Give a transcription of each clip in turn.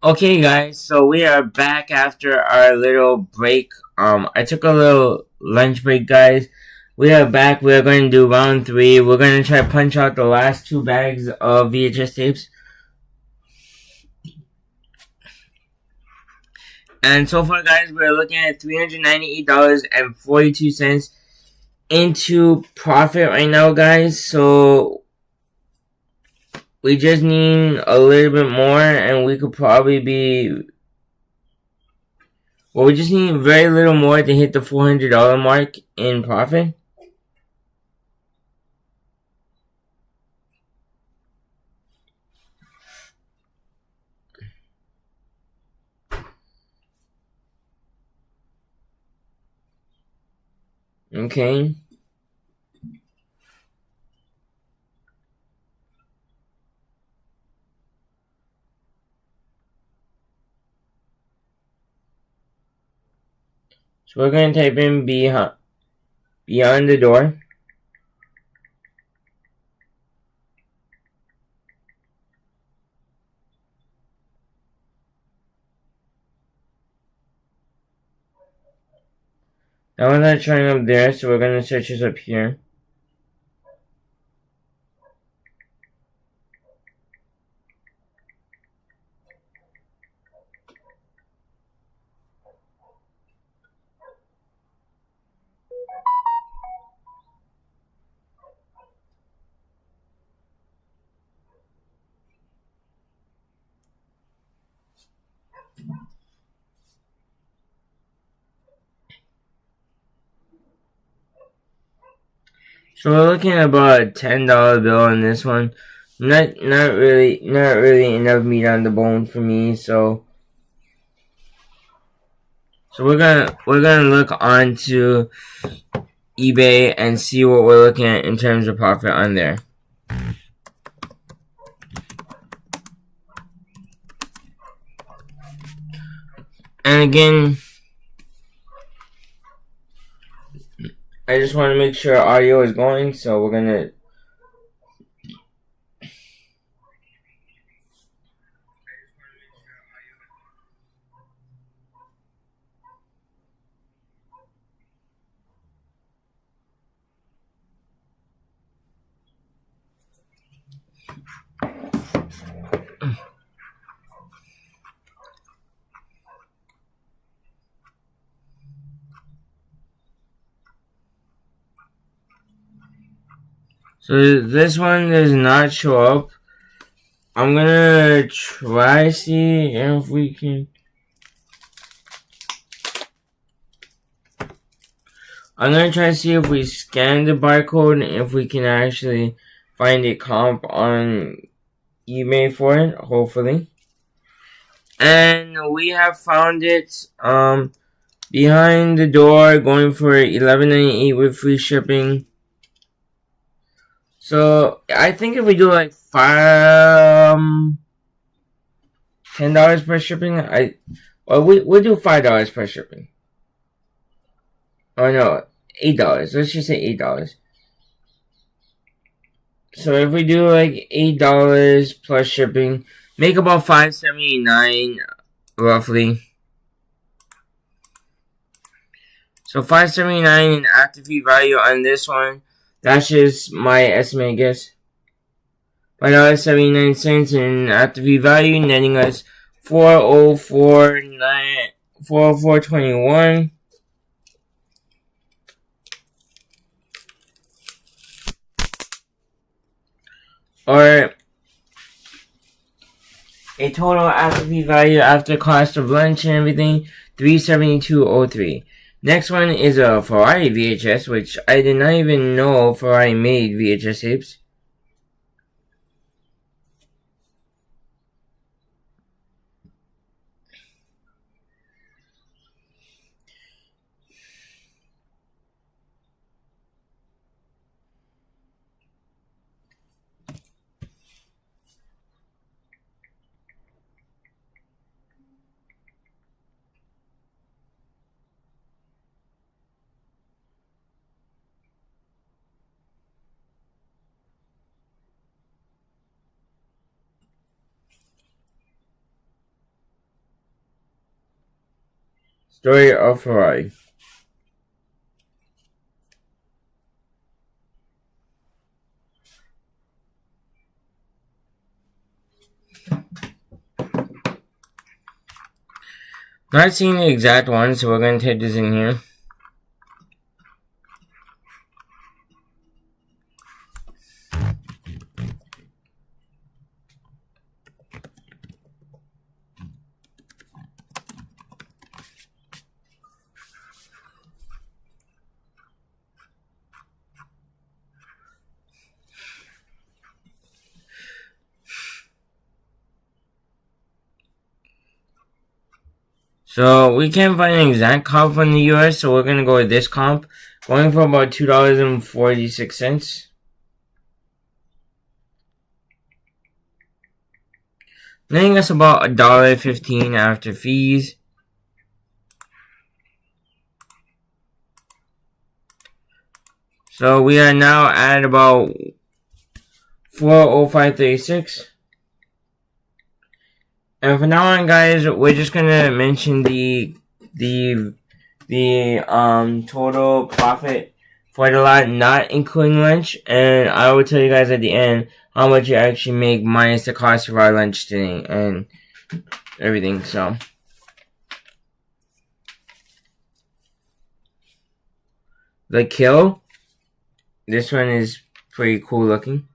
Okay, guys, so we are back after our little break. I took a little lunch break, guys. We are back. We are going to do round three. We're going to try to punch out the last two bags of VHS tapes. And so far, guys, we're looking at $398.42 into profit right now, guys. So we just need a little bit more, and we could probably be. Well, we just need very little more to hit the $400 mark in profit. Okay. So we're going to type in beyond the door. That one's not showing up there, so we're going to search this up here. So we're looking at about a $10 bill on this one. Not really enough meat on the bone for me. So we're gonna look onto eBay and see what we're looking at in terms of profit on there. And again, I just want to make sure audio is going, so we're gonna. So this one does not show up. I'm gonna try see if we can. I'm gonna try to see if we scan the barcode and if we can actually find a comp on eBay for it, hopefully. And we have found it behind the door, going for $11.98 with free shipping. So I think if we do like $10 per shipping, we'll do $5 per shipping. Oh no, $8. Let's just say $8. So if we do like $8 plus shipping, make about $5.79 roughly. So $5.79 in active fee value on this one. That's just my estimate, I guess. $5.79 in active fee value, netting us $404.21. Or a total active fee value after cost of lunch and everything, $372.03. Next one is a Ferrari VHS, which I did not even know Ferrari made VHS tapes. Story of Ferrari. Not seeing the exact one, so we're going to type this in here. So we can't find an exact comp from the US, so we're gonna go with this comp, going for about $2.46. Netting us about $1.15 after fees. So we are now at about 405.36. And from now on, guys, we're just gonna mention the total profit for the lot, not including lunch, and I will tell you guys at the end how much you actually make minus the cost of our lunch today and everything. So the kill, this one is pretty cool looking.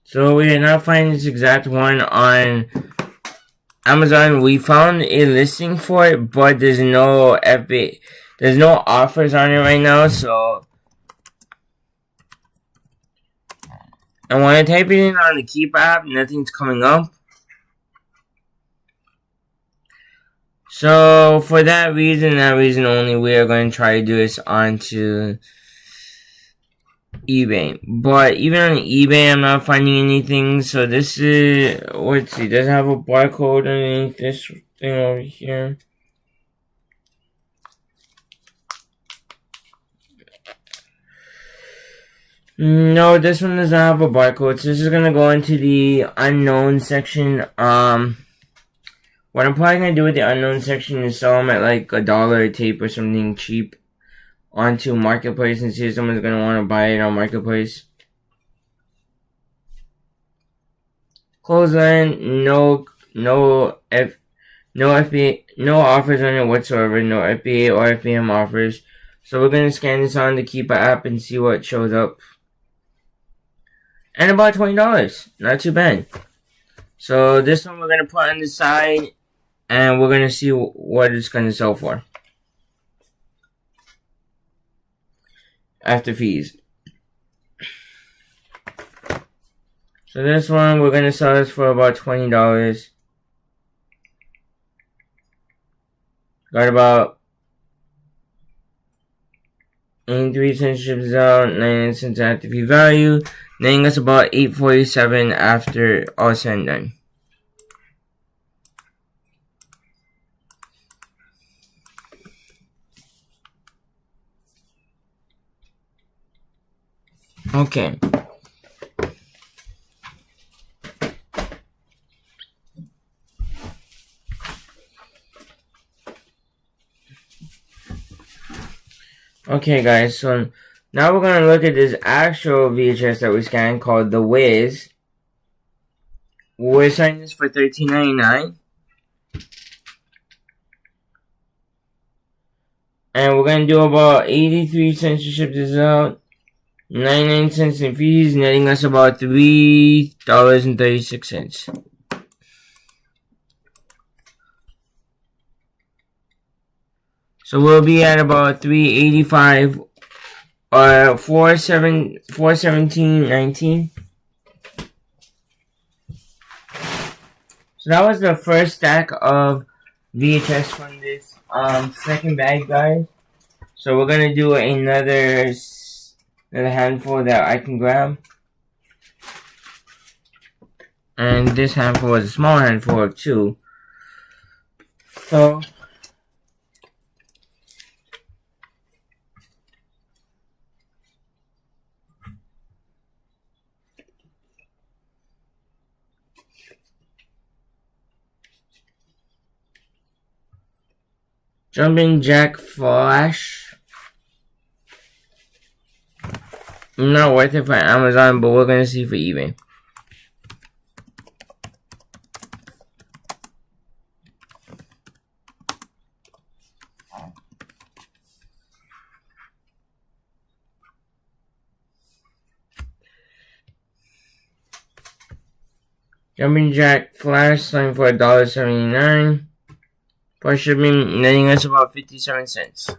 So we did not find this exact one on Amazon. We found a listing for it, but there's no there's no offers on it right now. So and when I type it in on the Keep app, nothing's coming up. So for that reason only, we are going to try to do this onto eBay. But even on eBay, I'm not finding anything. So this is, let's see, does it have a barcode underneath this thing over here? No, this one does not have a barcode. So this is gonna go into the unknown section. What I'm probably gonna do with the unknown section is sell them at like $1 a tape or something cheap onto Marketplace and see if someone's gonna want to buy it on Marketplace. Clothesline, no FBA, no offers on it whatsoever. No FBA or FBM offers. So we're gonna scan this on the Keepa app and see what shows up. And about $20, not too bad. So this one we're gonna put on the side, and we're gonna see what it's gonna sell for after fees. So this one, we're going to sell this for about $20. Got about 83 cents ships out, 99 cents after fee value. Netting us about $8.47 after all said and done. Okay. Okay, guys, so now we're going to look at this actual VHS that we scanned called The Wiz. We're selling this for $13.99. And we're going to do about 83 cents to ship this out. 99 cents in fees, netting us about $3.36. So we'll be at about $3.85 or $4.17.19. So that was the first stack of VHS from this second bag, guys. So we're gonna do another handful that I can grab. And this handful is a small handful of 2. So Jumping Jack Flash. Not worth it for Amazon, but we're gonna see for eBay. Jumping Jack Flash selling for $1.79. Plus shipping, netting us about 57 cents.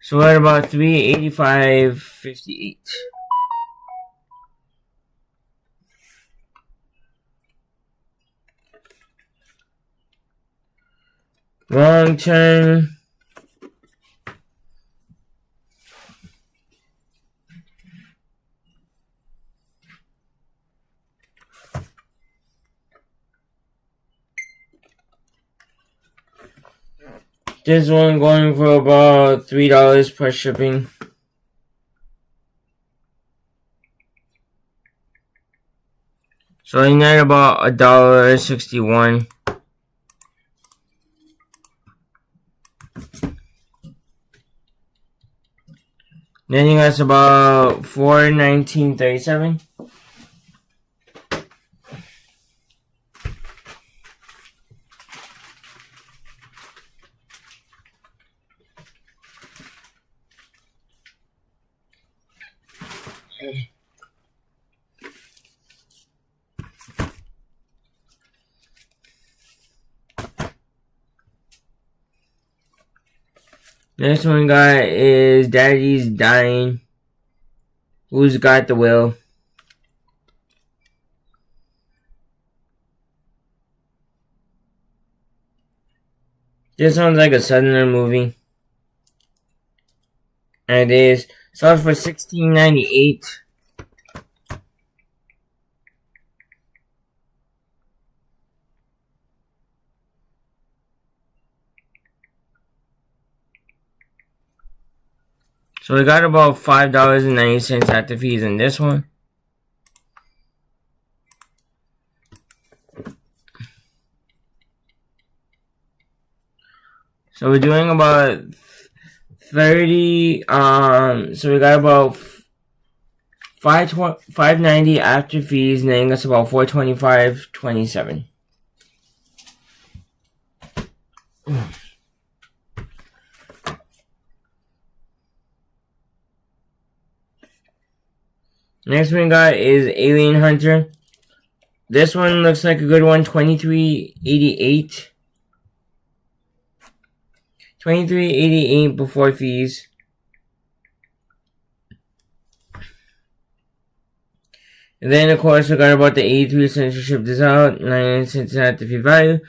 So we're at about $3.85.58. Long term. This one going for about $3 plus shipping. So I net about $1.61. Netting us about $4.19.37. Next one got is Daddy's Dying. Who's got the will? This sounds like a Southerner movie. And it is. Sold for $16.98. So we got about $5.90 after fees in this one. So we're doing about 30, so we got about $5.90 after fees, netting us about $4.25.27. Next one we got is Alien Hunter. This one looks like a good one, $23.88. $23.88 before fees. And then of course we got about the 83 cents to ship this out, 99 cents after fee value.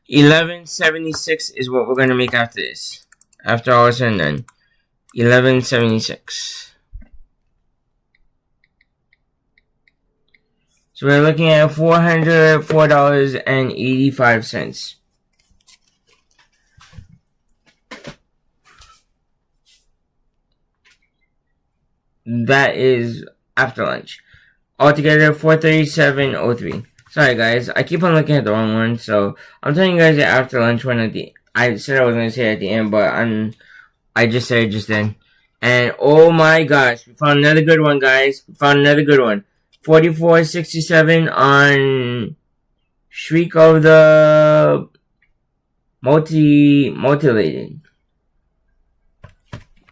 $11.76 is what we're gonna make after this. After all is said and done. $11.76. So we're looking at $404.85. that is after lunch. Altogether, 437.03. Sorry guys, I keep on looking at the wrong one, so I'm telling you guys the after lunch one I said I was gonna say it at the end, but I just said it just then. And oh my gosh, we found another good one, guys. We found another good one. 44.67 on Shriek of the Mutilated.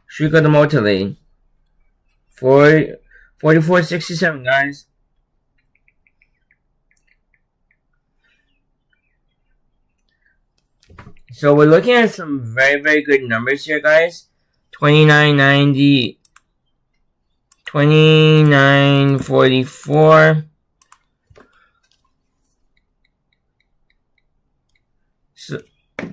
Shriek of the Mutilated. 44.67, guys. So we're looking at some very, very good numbers here, guys. 29.90, 29.44. So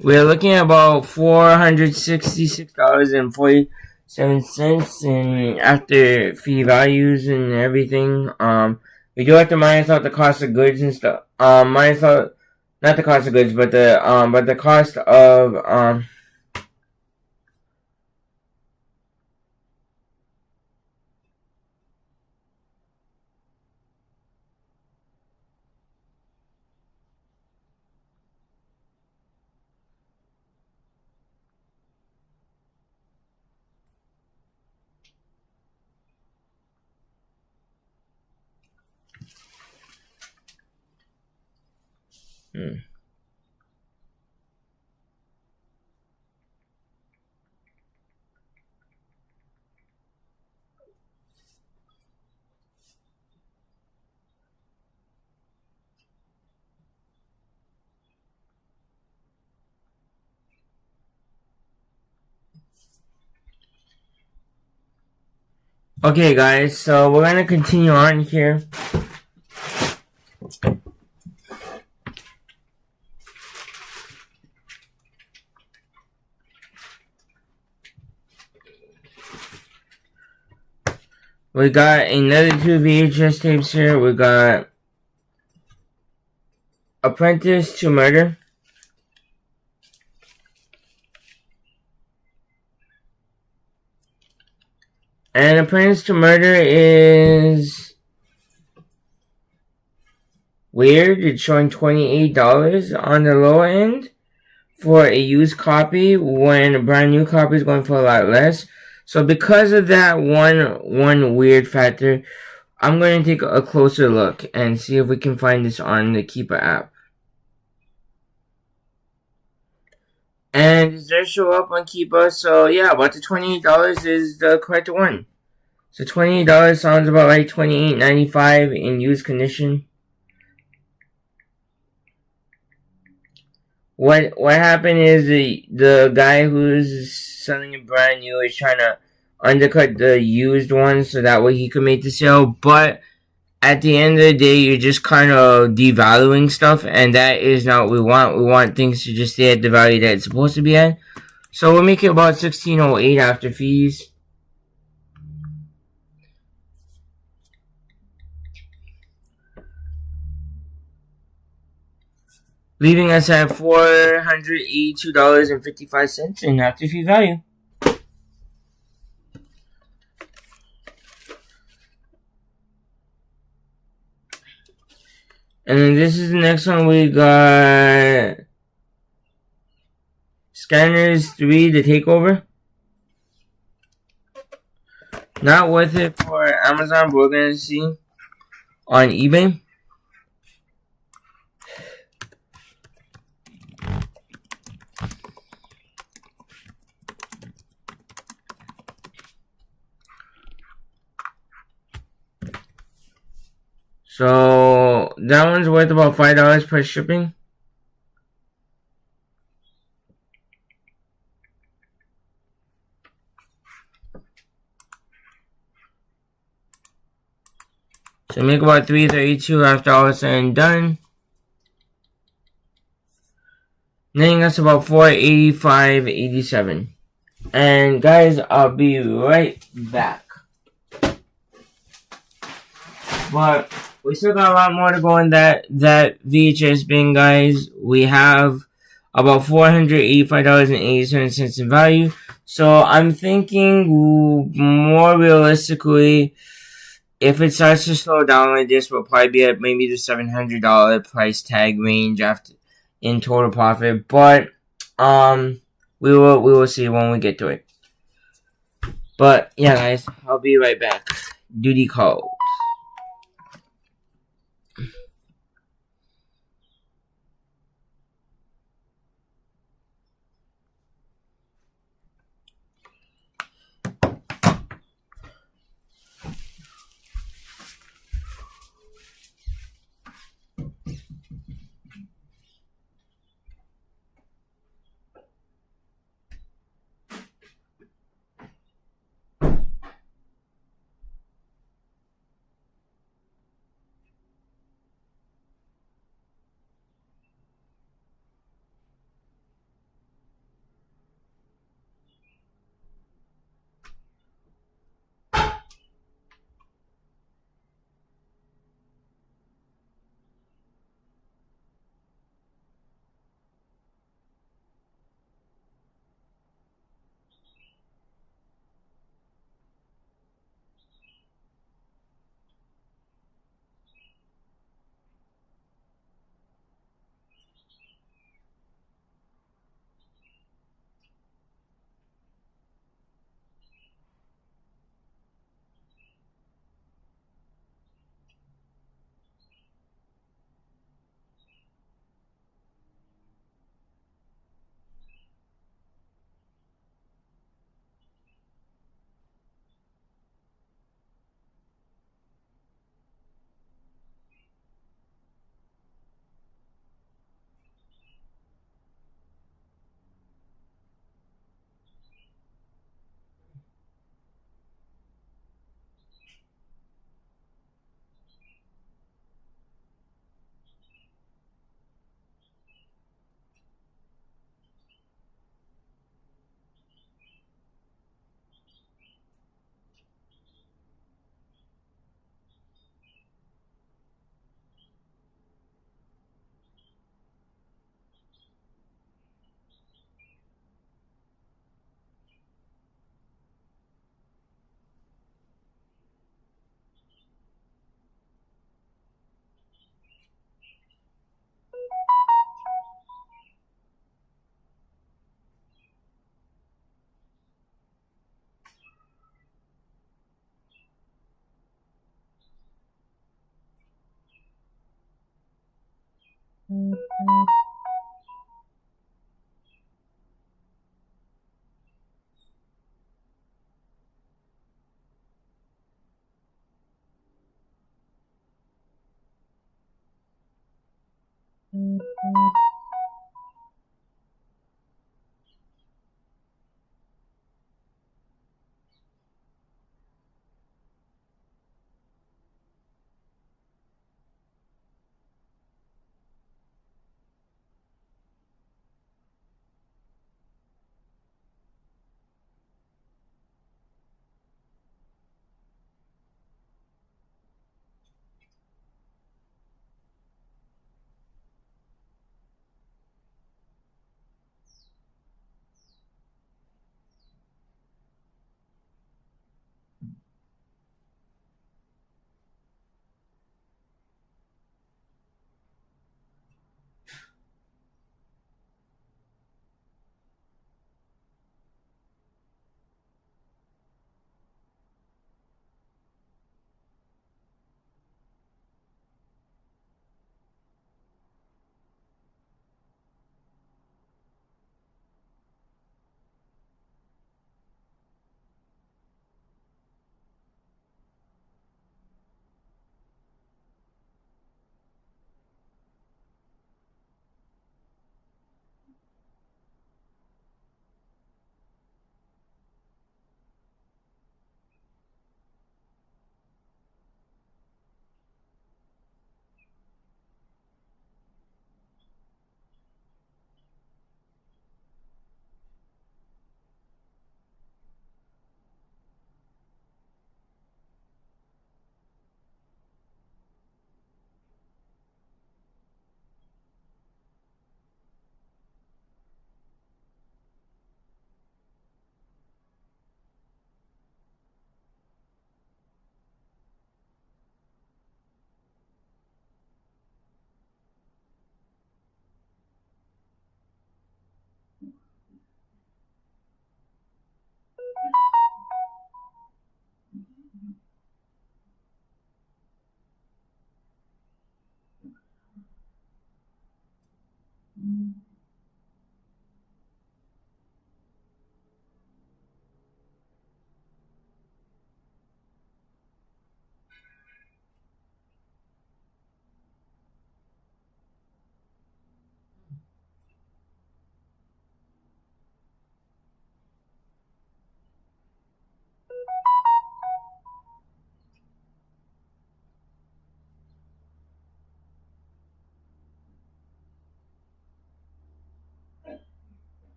we're looking at about $466.47 and after fee values and everything. We do have to minus out the cost of goods and stuff. Minus out not the cost of goods, but the cost of Okay, guys, so we're gonna continue on here. We got another 2 VHS tapes here. We got Apprentice to Murder. And Apprentice to Murder is weird. It's showing $28 on the low end for a used copy when a brand new copy is going for a lot less. So because of that one weird factor, I'm going to take a closer look and see if we can find this on the Keepa app. And it does show up on Keepa, so yeah, about the $28 is the correct one. So $28 sounds about like $28.95 in used condition. What happened is the guy who's selling it brand new is trying to undercut the used one so that way he could make the sale, but at the end of the day, you're just kind of devaluing stuff, and that is not what we want. We want things to just stay at the value that it's supposed to be at. So we'll make it about $16.08 after fees. Leaving us at $482.55 in after fee value. And then this is the next one. We got Scanners 3, The Takeover. Not worth it for Amazon, but we're going to see on eBay. So that one's worth about $5 per shipping. So make about $332 after all is said and done. Netting us about $485.87. And guys, I'll be right back. But we still got a lot more to go in that VHS bin, guys. We have about $485.87 in value. So I'm thinking more realistically, if it starts to slow down like this, we'll probably be at maybe the $700 price tag range after in total profit. But we will see when we get to it. But yeah, guys, I'll be right back. Duty call.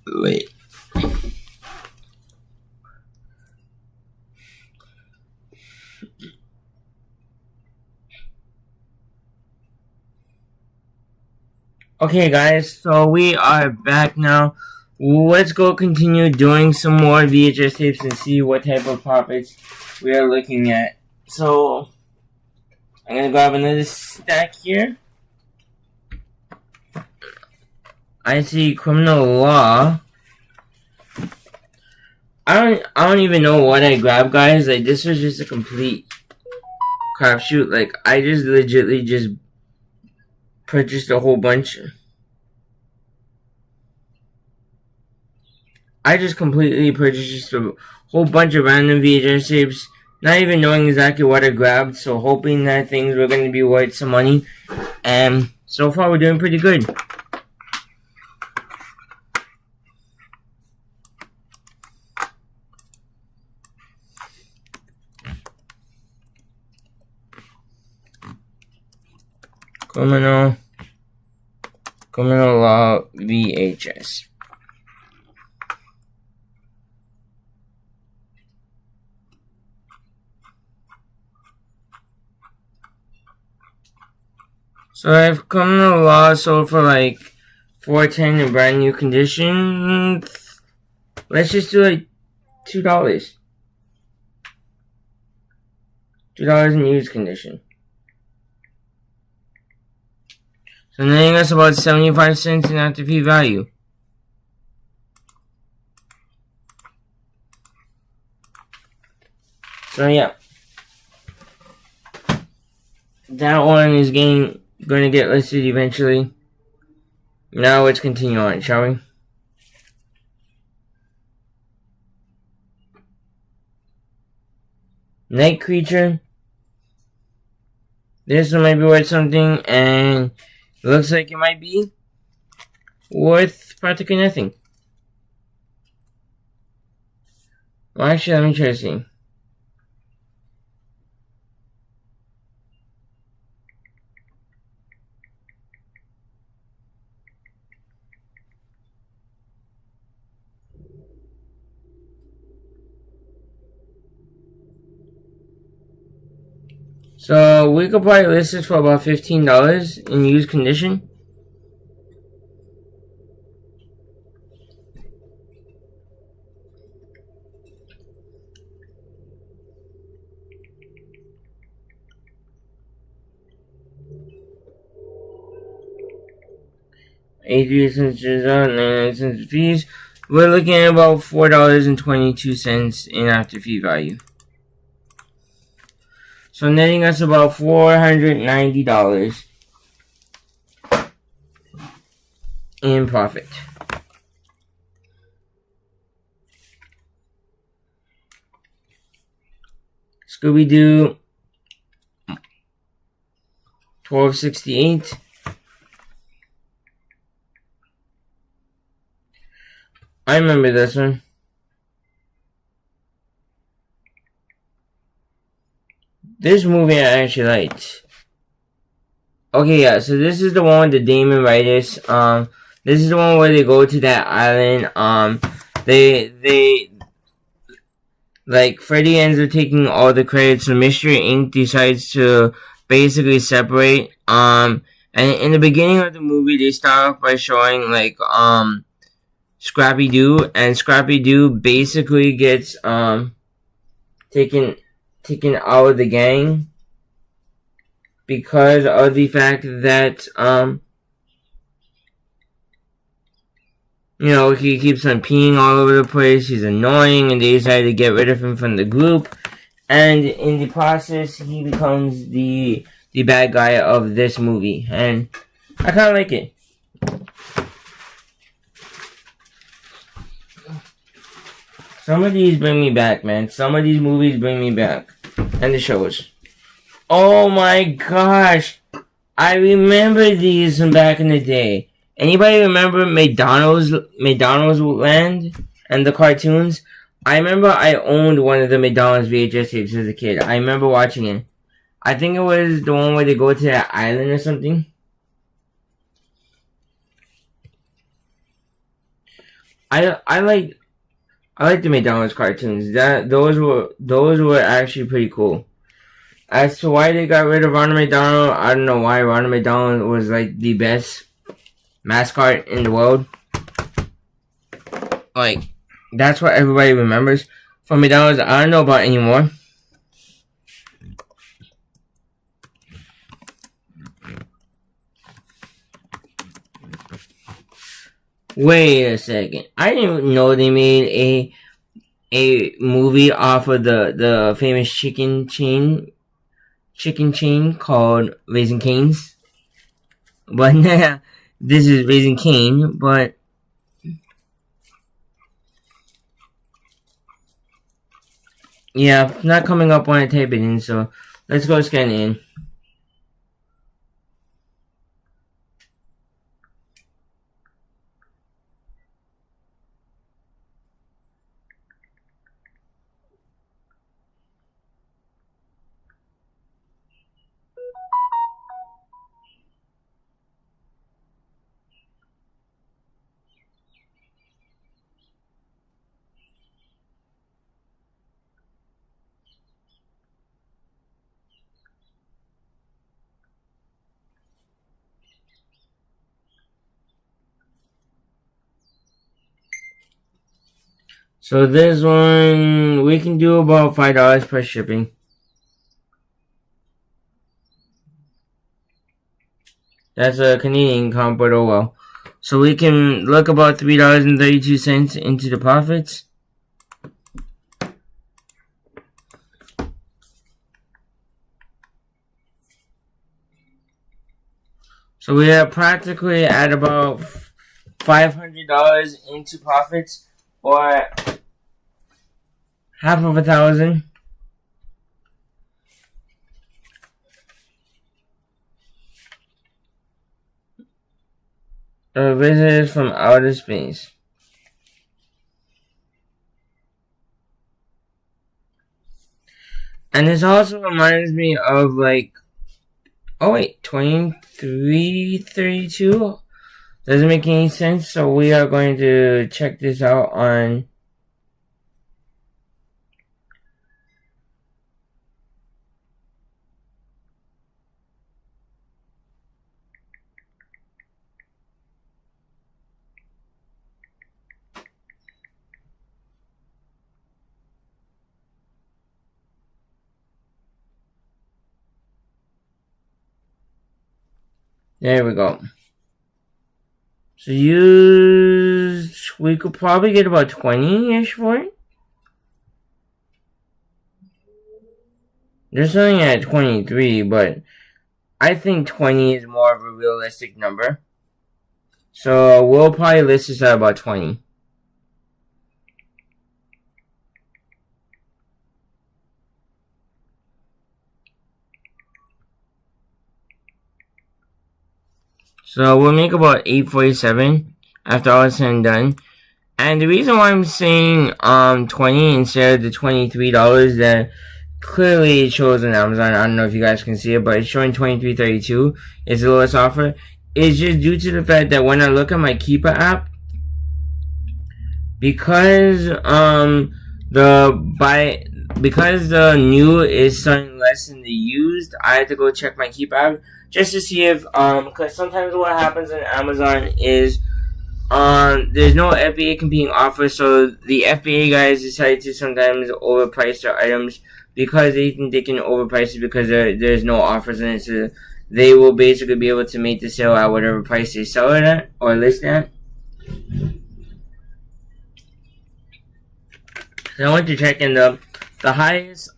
Wait. Okay, guys, so we are back now. Let's go continue doing some more VHS tapes and see what type of profits we are looking at. So, I'm gonna grab another stack here. I see criminal law. I don't even know what I grabbed, guys. Like, this was just a complete crapshoot. Like, I just legitly just purchased a whole bunch. I just completely purchased a whole bunch of random VHS tapes, not even knowing exactly what I grabbed, so hoping that things were going to be worth some money. And so far, we're doing pretty good. Criminal law VHS. So I've criminal law sold for like $4.10 in brand new condition. Let's just do like $2. $2 in used condition. So netting us about 75 cents in after fee value. So yeah, that one is going to get listed eventually. Now let's continue on, shall we? Night Creature. This one might be worth something, and it looks like it might be worth practically nothing. Well, actually, let me try to see. So we could probably list this for about $15 in used condition. $0.83 out, 99 cents fees. We're looking at about $4.22 in after fee value. So netting us about $490 in profit. Scooby-Doo 1268. I remember this one. This movie I actually liked. Okay, yeah, so this is the one with the Damon Wrightus. This is the one where they go to that island. They like, Freddy ends up taking all the credits, so Mystery Inc. decides to basically separate. And in the beginning of the movie, they start off by showing, like, Scrappy-Doo, and Scrappy-Doo basically gets, taken out of the gang because of the fact that, you know, he keeps on peeing all over the place, he's annoying, and they decide to get rid of him from the group, and in the process, he becomes the bad guy of this movie, and I kinda like it. Some of these bring me back, man. Some of these movies bring me back. And the shows. Oh my gosh! I remember these from back in the day. Anybody remember McDonald's Land and the cartoons? I remember I owned one of the McDonald's VHS tapes as a kid. I remember watching it. I think it was the one where they go to that island or something. I like the McDonald's cartoons. Those were actually pretty cool. As to why they got rid of Ronald McDonald, I don't know why. Ronald McDonald was like the best mascot in the world. Like, that's what everybody remembers from McDonald's. I don't know about anymore. Wait a second. I didn't know they made a movie off of the famous chicken chain called Raising Cane's. But nah, this is Raising Cane, but yeah, not coming up when I type it in, so let's go scan it in. So this one, we can do about $5 per shipping. That's a Canadian comp, but oh well. So we can look about $3.32 into the profits. So we are practically at about $500 into profits, or half of $1,000. Visitors from outer space. And this also reminds me of like, oh wait, 2332 doesn't make any sense. So we are going to check this out on there we go. So we could probably get about 20-ish for it. They're selling at 23, but I think 20 is more of a realistic number. So we'll probably list this at about 20. So we'll make about $8.47 after all is said and done. And the reason why I'm saying 20 instead of the $23 that clearly it shows on Amazon, I don't know if you guys can see it, but it's showing $23.32 is the lowest offer, is just due to the fact that when I look at my Keeper app, because the new is selling less than the used, I had to go check my Keeper app just to see if because sometimes what happens on Amazon is there's no FBA competing offer, so the FBA guys decide to sometimes overprice their items because they think they can overprice it because there's no offers in it, so they will basically be able to make the sale at whatever price they sell it at or list at. So I went to check, and the highest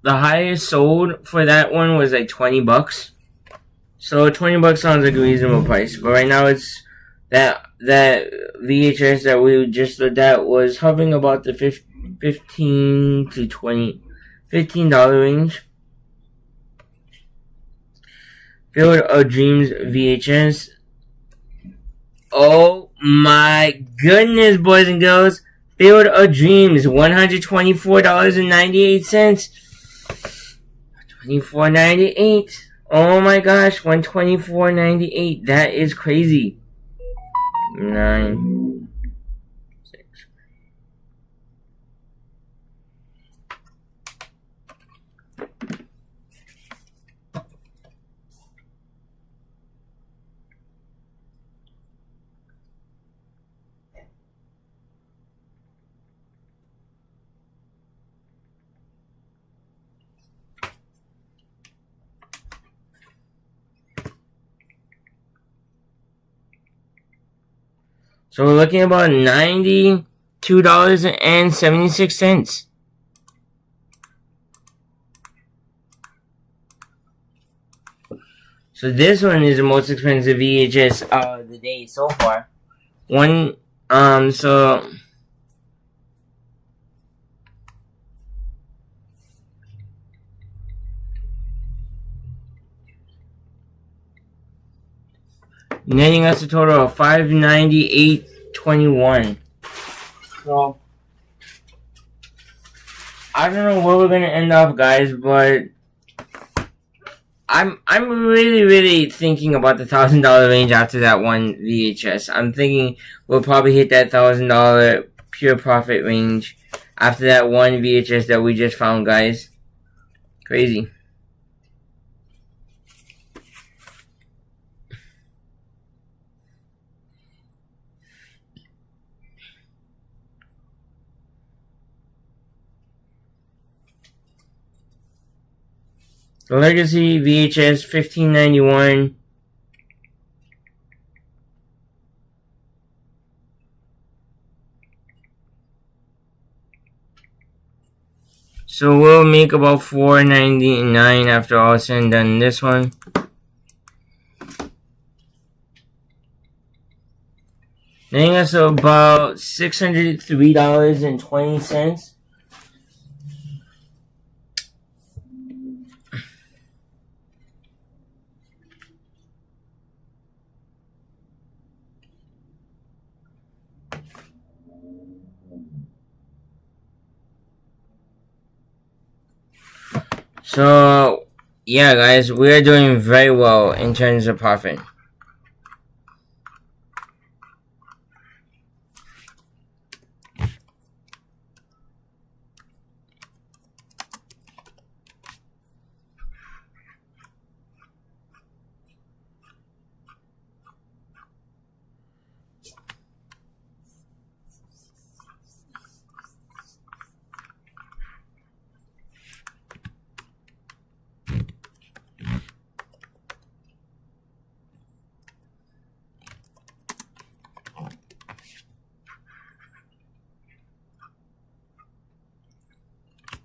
the highest sold for that one was like $20. So $20 sounds like a reasonable price, but right now it's that VHS that we just looked at was hovering about the $15 range. Field of Dreams VHS. Oh my goodness, boys and girls. Field of Dreams, $124.98. $24.98. Oh my gosh, $124.98. That is crazy. 9, 6. So we're looking at about $92.76. So this one is the most expensive VHS of the day so far. So netting us a total of $598.21. So I don't know where we're gonna end off, guys, but I'm really thinking about the $1,000 range after that one VHS. I'm thinking we'll probably hit that $1,000 pure profit range after that one VHS that we just found, guys. Crazy. The Legacy VHS 1591. So we'll make about $4.99 after all said and done this one. Netting us about $603.20. So, yeah, guys, we are doing very well in terms of profit.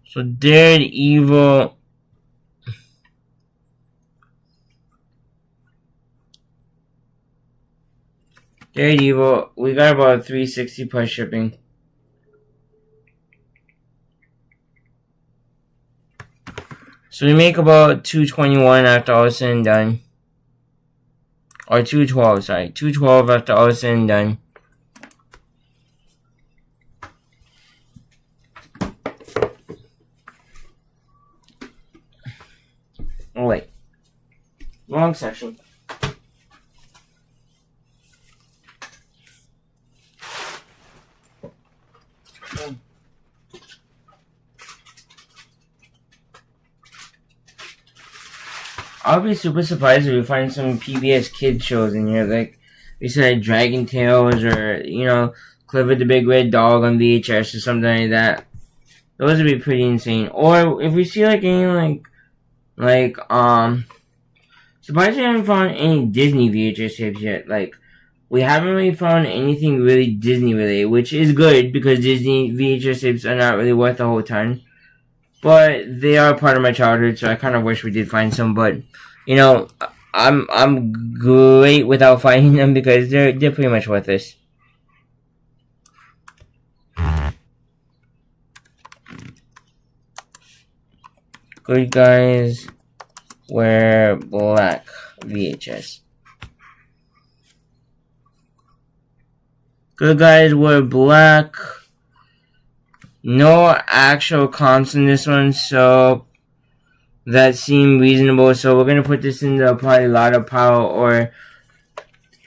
So Daredevil. Daredevil, we got about $360 plus shipping. So we make about $221 after all is said and done. Or $212, sorry. $212 after all is said and done. Oh wait. Wrong section. I'll be super surprised if we find some PBS Kids shows in here, like we said, Dragon Tales, or Clifford the Big Red Dog on VHS or something like that. Those would be pretty insane. Or if we see like any surprised we haven't found any Disney VHS tapes yet. Like, we haven't really found anything really Disney related, which is good because Disney VHS tapes are not really worth a whole ton. But they are part of my childhood, so I kind of wish we did find some. But I'm great without finding them because they're pretty much worthless. Good guys wear black. VHS. Good guys were black. No actual comps in this one, so that seemed reasonable. So we're gonna put this in the probably lot of pile, or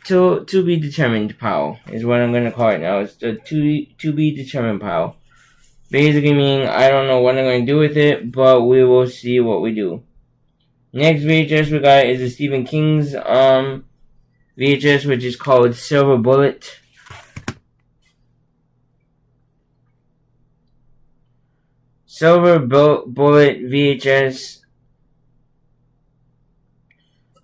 to be determined pile is what I'm gonna call it now. It's the to be determined pile. Basically meaning I don't know what I'm gonna do with it, but we will see what we do. Next VHS we got is the Stephen King's VHS, which is called Silver Bullet. Silver Bullet VHS,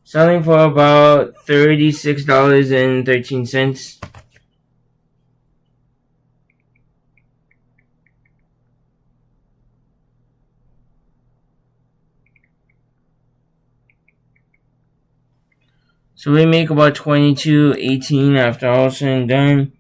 selling for about $36.13. So we make about $22.18 after all said and done.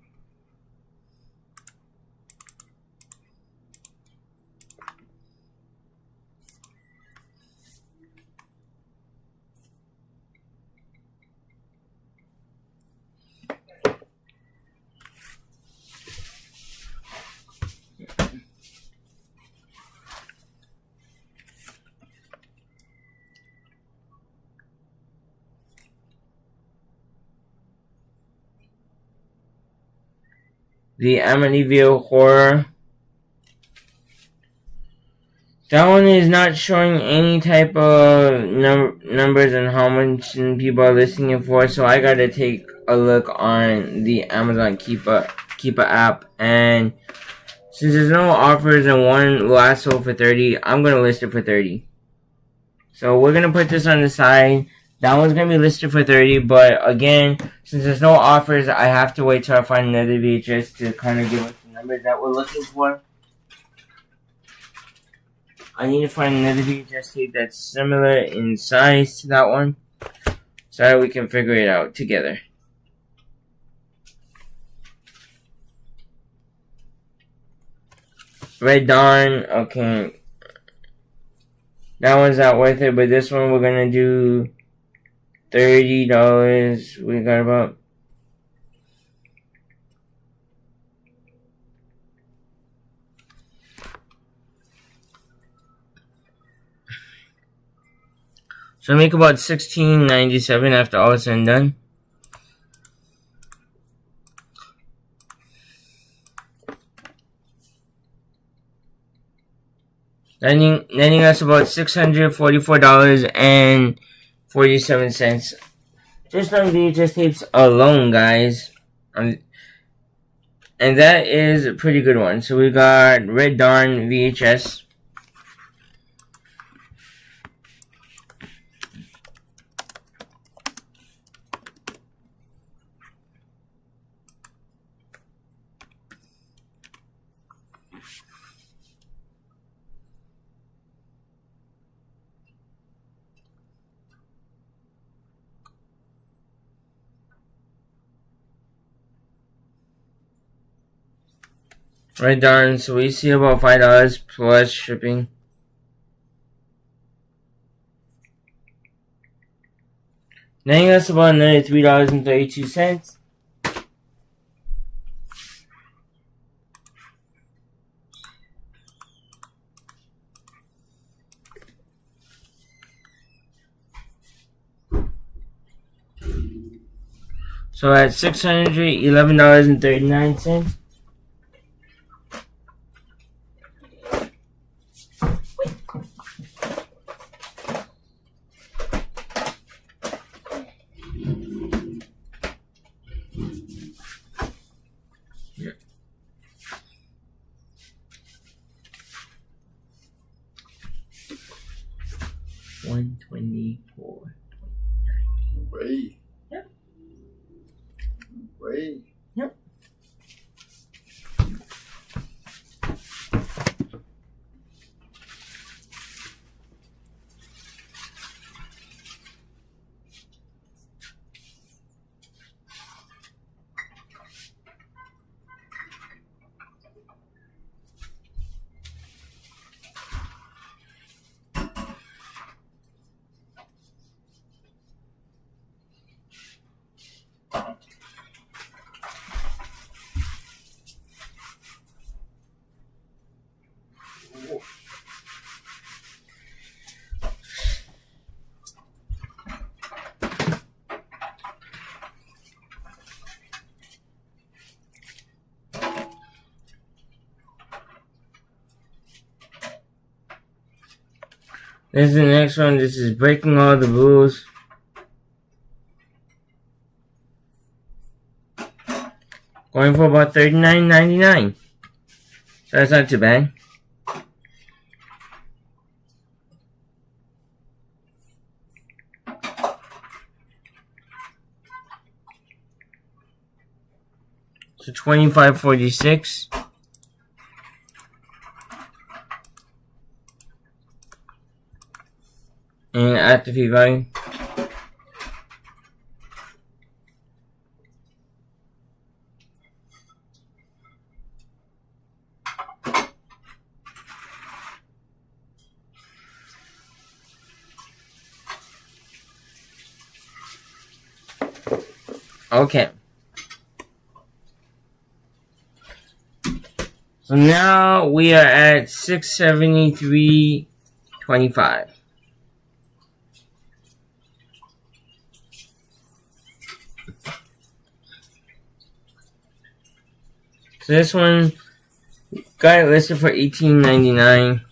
The Amityville Horror. That one is not showing any type of numbers and how much people are listing it for, so I gotta take a look on the Amazon Keepa app, and since there's no offers and one last sold for $30, I'm gonna list it for $30. So we're gonna put this on the side. That one's gonna be listed for $30, but again, since there's no offers, I have to wait till I find another VHS to kind of give us the numbers that we're looking for. I need to find another VHS tape that's similar in size to that one, so that we can figure it out together. Red Dawn, okay. That one's not worth it, but this one we're gonna do $30. We got about so make about $16.97 after all is said and done. Netting us about $644.47 just on VHS tapes alone, guys. And that is a pretty good one. So we got Red Dawn VHS. Red Dawn, so we see about $5 plus shipping. Netting us about another $3.32. So at $611.39. $124. Ray. Yep. Ray. Yep. This is the next one. This is breaking all the rules. Going for about $39.99. So that's not too bad. So $25.46. And active fee value. Okay. So now we are at $673.25. So this one got it listed for $18.99.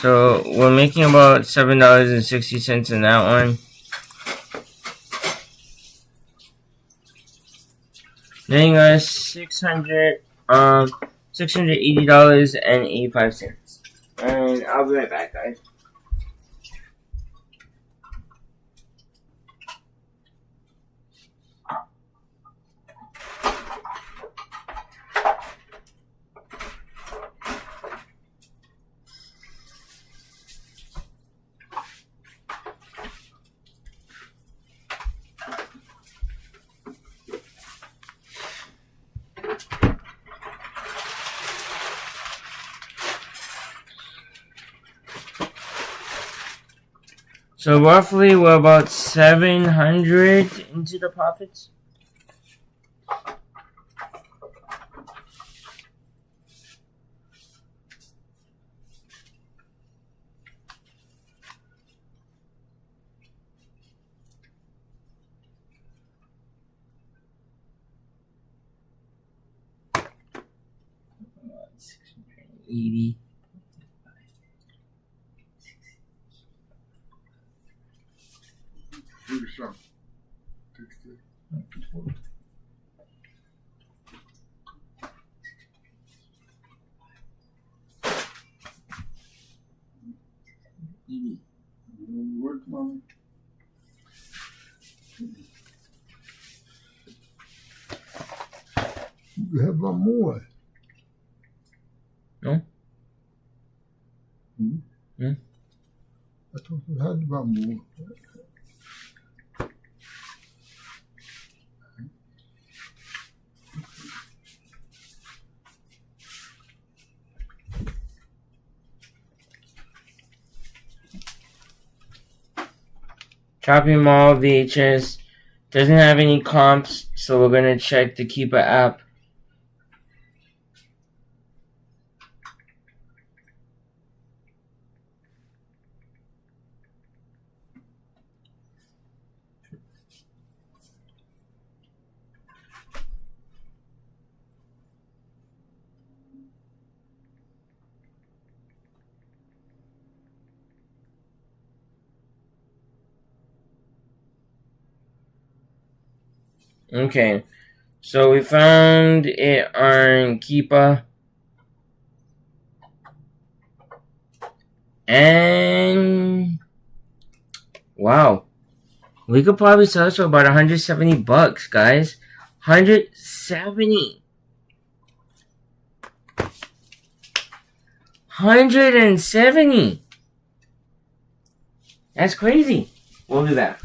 So we're making about $7.60 in that one. Getting us $680.85. And I'll be right back, guys. So roughly we're about 700 into the profits. $680. You have one more. No? Hmm? Hmm? I thought you had one more. Shopping Mall VHS doesn't have any comps, so we're gonna check the Keeper app. Okay, so we found it on Keepa. And wow, we could probably sell this for about $170, guys. 170. 170. That's crazy. We'll do that.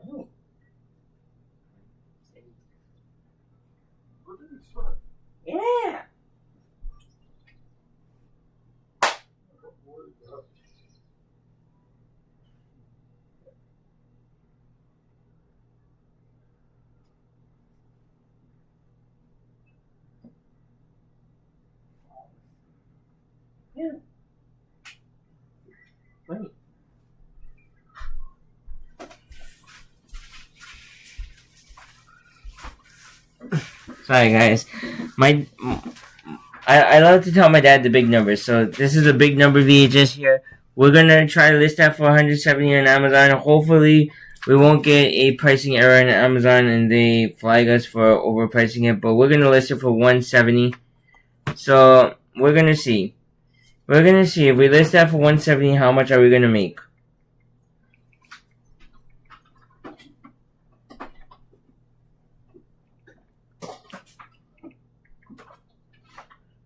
Oh. Yeah. Yeah. Wait. Sorry, guys. I love to tell my dad the big numbers. So this is a big number VHS here. We're gonna try to list that for 170 on Amazon. Hopefully, we won't get a pricing error on Amazon and they flag us for overpricing it. But we're gonna list it for 170. So we're gonna see. We're gonna see if we list that for 170. How much are we gonna make?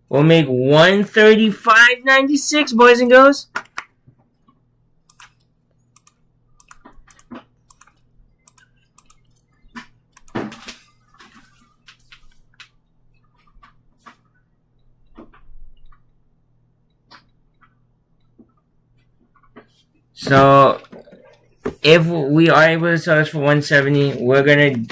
We'll make $135.96, boys and girls. So if we are able to sell this for 170, we're gonna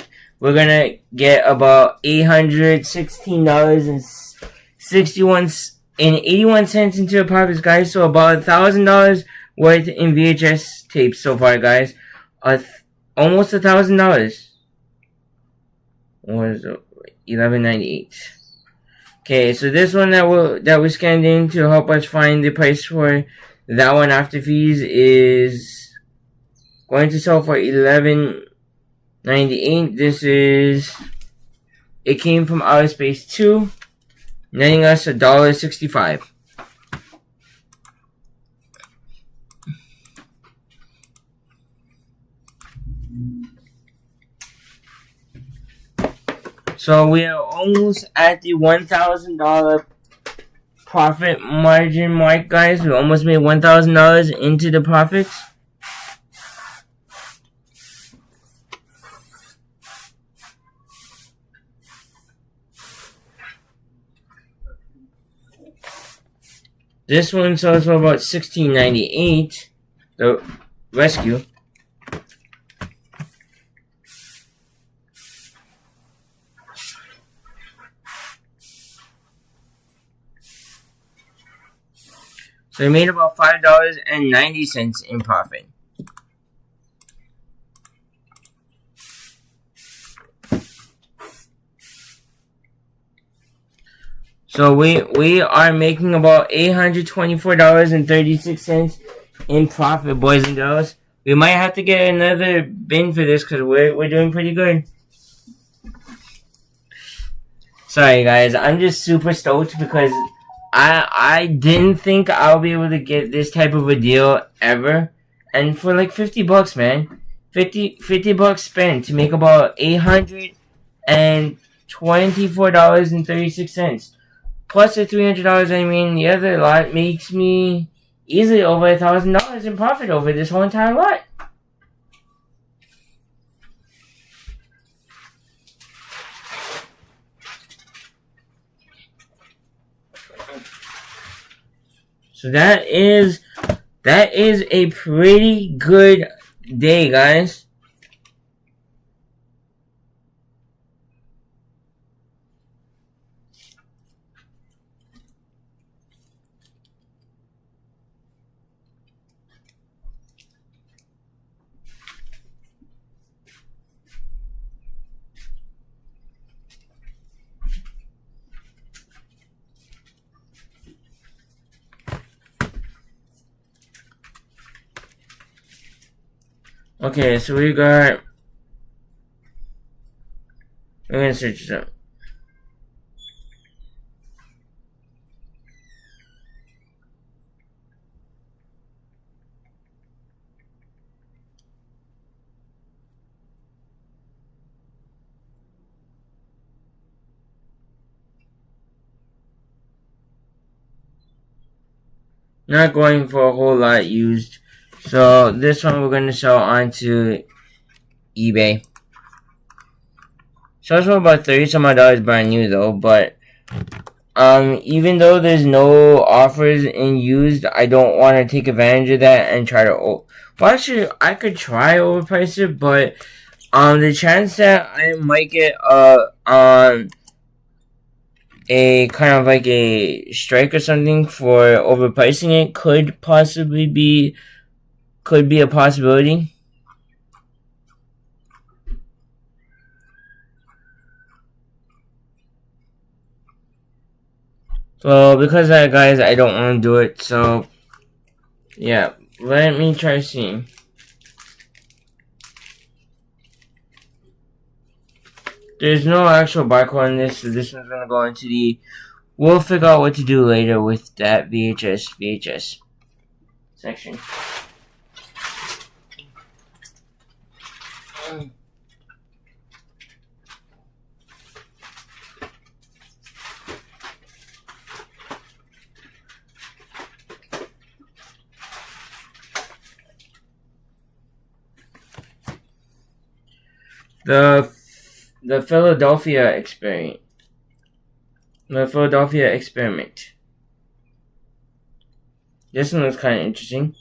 get about $816.81 into the profits, guys. So about $1,000 worth in VHS tapes so far, guys. Almost $1,000. What is it? $11.98. Okay, so this one that we scanned in to help us find the price for that one after fees is going to sell for $11.98. This is, it came from Outer Space 2, netting us $1.65. So we are almost at the $1,000 profit margin mark, guys. We almost made $1,000 into the profits. This one sells for about $16.98. The rescue. So we made about $5.90 in profit. So we are making about $824.36 in profit, boys and girls. We might have to get another bin for this because we're doing pretty good. Sorry, guys. I'm just super stoked because I didn't think I'll be able to get this type of a deal ever. And for like $50, man. $50 spent to make about $824.36. Plus the $300 I made in the other lot makes me easily over $1,000 in profit over this whole entire lot. So that is a pretty good day, guys. Okay, so we're gonna search this up. Not going for a whole lot used. So this one we're gonna sell onto eBay. Sells for about $30 some odd brand new though, but even though there's no offers in used, I don't want to take advantage of that and try to well, actually I could try overprice it, but the chance that I might get a kind of like a strike or something for overpricing it could possibly be a possibility. So because of that, guys, I don't want to do it. So yeah, let me try seeing. There's no actual barcode on this, so this one's gonna go into the. We'll figure out what to do later with that VHS section. The Philadelphia experiment. The Philadelphia experiment. This one looks kind of interesting.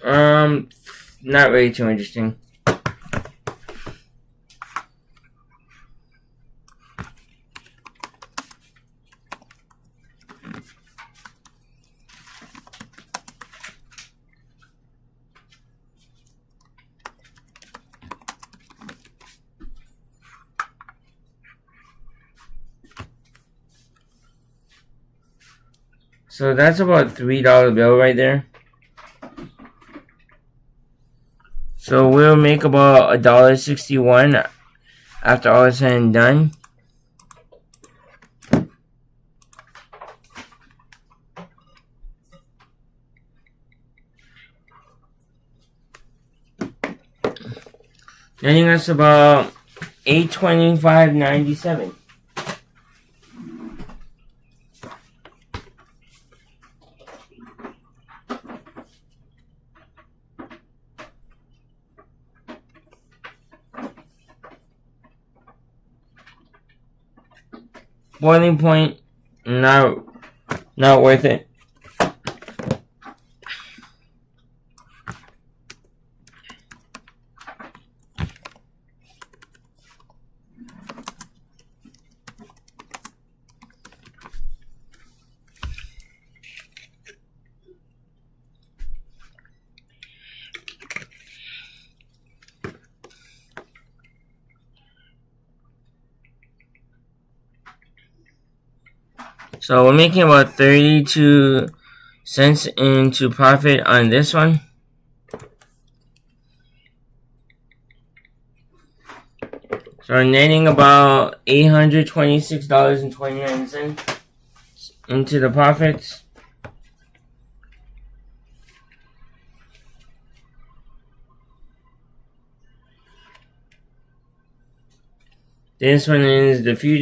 Not really too interesting. So that's about a $3 bill right there. So we'll make about $1.61 after all is said and done. Netting us about $825.97. Boiling point, not worth it. So we're making about 32 cents into profit on this one. So we're netting about $826.29 into the profits. This one is the future.